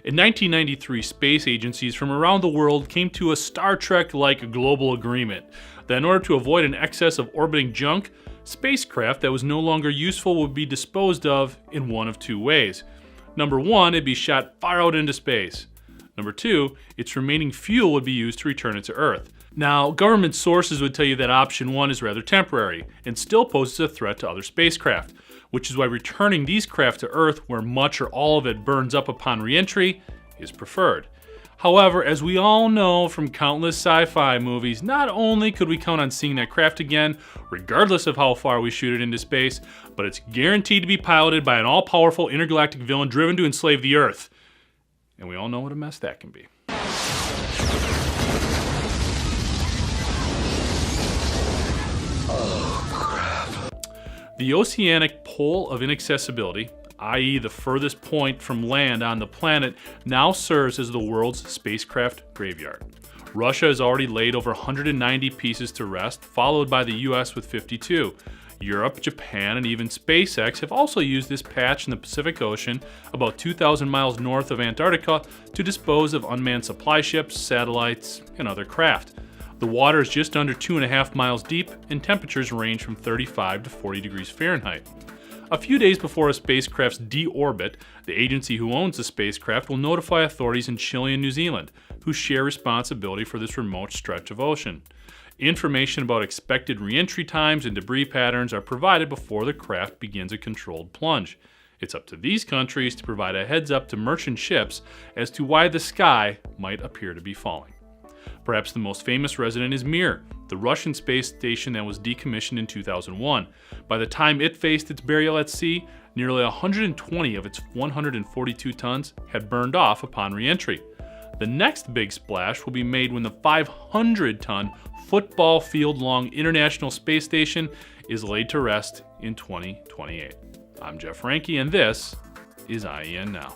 In 1993, space agencies from around the world came to a Star Trek-like global agreement that in order to avoid an excess of orbiting junk, spacecraft that was no longer useful would be disposed of in one of two ways. Number one, it'd be shot far out into space. Number two, its remaining fuel would be used to return it to Earth. Now, government sources would tell you that option one is rather temporary and still poses a threat to other spacecraft, which is why returning these craft to Earth, where much or all of it burns up upon re-entry, is preferred. However, as we all know from countless sci-fi movies, not only could we count on seeing that craft again, regardless of how far we shoot it into space, but it's guaranteed to be piloted by an all-powerful intergalactic villain driven to enslave the Earth. And we all know what a mess that can be. The Oceanic Pole of Inaccessibility, i.e. the furthest point from land on the planet, now serves as the world's spacecraft graveyard. Russia has already laid over 190 pieces to rest, followed by the US with 52. Europe, Japan, and even SpaceX have also used this patch in the Pacific Ocean, about 2,000 miles north of Antarctica, to dispose of unmanned supply ships, satellites, and other craft. The water is just under 2.5 miles deep, and temperatures range from 35 to 40 degrees Fahrenheit. A few days before a spacecraft's deorbit, the agency who owns the spacecraft will notify authorities in Chile and New Zealand, who share responsibility for this remote stretch of ocean. Information about expected re-entry times and debris patterns are provided before the craft begins a controlled plunge. It's up to these countries to provide a heads up to merchant ships as to why the sky might appear to be falling. Perhaps the most famous resident is Mir, the Russian space station that was decommissioned in 2001. By the time it faced its burial at sea, nearly 120 of its 142 tons had burned off upon re-entry. The next big splash will be made when the 500-ton, football field-long International Space Station is laid to rest in 2028. I'm Jeff Ranke, and this is IEN Now.